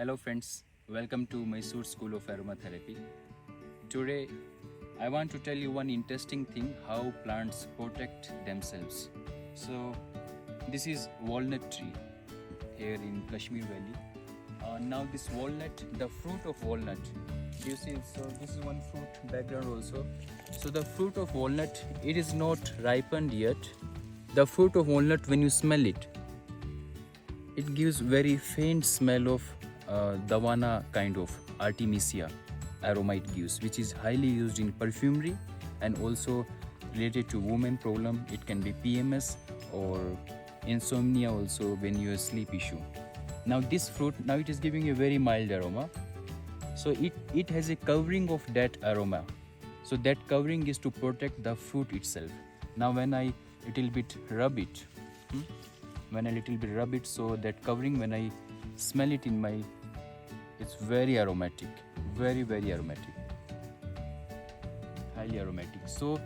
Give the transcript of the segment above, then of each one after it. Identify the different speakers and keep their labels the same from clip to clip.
Speaker 1: Hello friends, welcome to Mysore School of Aromatherapy. Today I want to tell you one interesting thing how plants protect themselves. So this is walnut tree here in Kashmir Valley. Now this walnut, the fruit of walnut, you see, so this is one fruit background also. So the fruit of walnut, it is not ripened yet. The fruit of walnut, when you smell it, it gives very faint smell of davana kind of artemisia aroma it gives, which is highly used in perfumery and also related to women problem. It can be PMS or insomnia also when you have sleep issue. Now this fruit, now it is giving a very mild aroma. So it has a covering of that aroma. So that covering is to protect the fruit itself. Now when I little bit rub it, so that covering, when I smell it in my, it's very aromatic, very aromatic, highly aromatic. So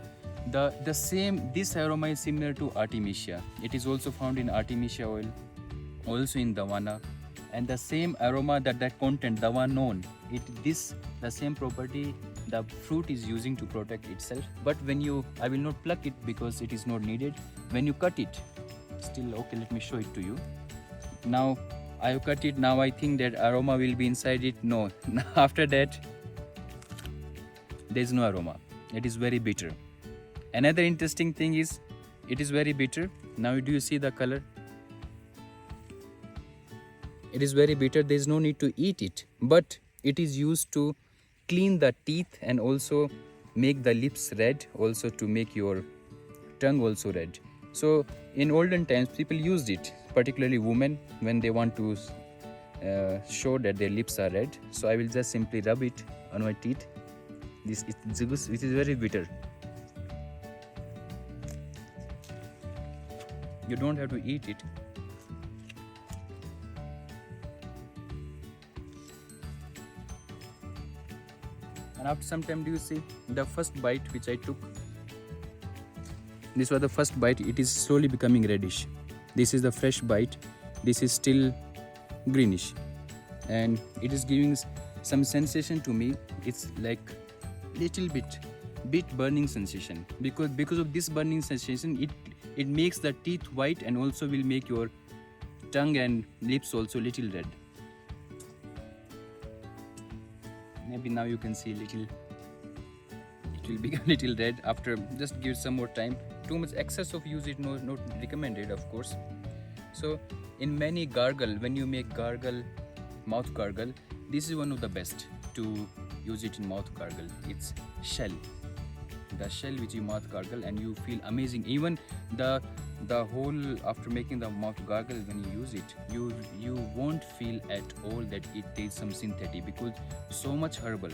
Speaker 1: the same, this aroma is similar to artemisia. It is also found in artemisia oil, also in davana, and the same aroma, that content davanone, the same property the fruit is using to protect itself. But when you, I will not pluck it because it is not needed. When you cut it, still okay, let me show it to you. Now I have cut it. Now I think that aroma will be inside it. No, after that there is no aroma. It is very bitter. Another interesting thing is it is very bitter. Now do you see the color? It is very bitter. There is no need to eat it, but it is used to clean the teeth and also make the lips red, also to make your tongue also red. So in olden times people used it, particularly women, when they want to show that their lips are red. So I will just simply rub it on my teeth. This is which is very bitter. You don't have to eat it. And after some time, do you see the first bite which I took? This was the first bite. It is slowly becoming reddish. This is the fresh bite. This is still greenish, and it is giving some sensation to me. It's like little bit burning sensation, because of this burning sensation, it makes the teeth white and also will make your tongue and lips also little red. Maybe now you can see little, it will become little red after, just give some more time. Too much excess of use it not recommended, of course. So in many gargle, when you make gargle, mouth gargle, this is one of the best to use it in mouth gargle. It's shell, the shell which you mouth gargle, and you feel amazing. Even the whole, after making the mouth gargle, when you use it, you won't feel at all that it is some synthetic, because so much herbal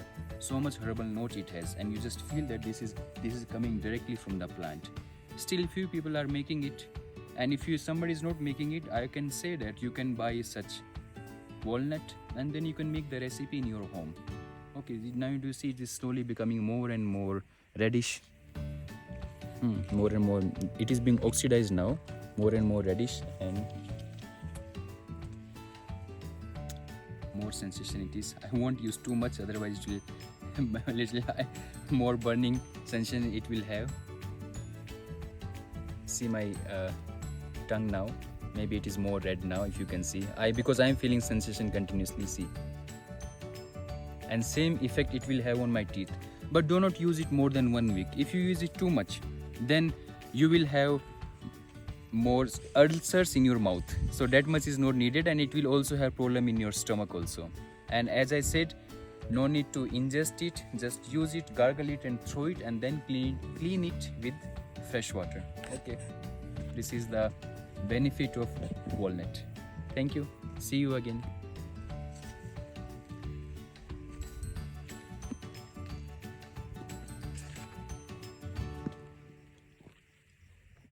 Speaker 1: note it has, and you just feel that this is coming directly from the plant. Still few people are making it, and if somebody is not making it, I can say that you can buy such walnut and then you can make the recipe in your home. Okay, now you do see it is slowly becoming more and more reddish. More and more it is being oxidized now, more and more reddish, and more sensation it is. I won't use too much, otherwise it will little more burning sensation it will have. See my tongue now, maybe it is more red now, if you can see. Because I am feeling sensation continuously, see, and same effect it will have on my teeth. But do not use it more than 1 week. If you use it too much, then you will have more ulcers in your mouth. So that much is not needed, and it will also have problem in your stomach also. And as I said, no need to ingest it, just use it, gargle it and throw it, and then clean it with fresh water. Okay, this is the benefit of walnut. Thank you. See you again.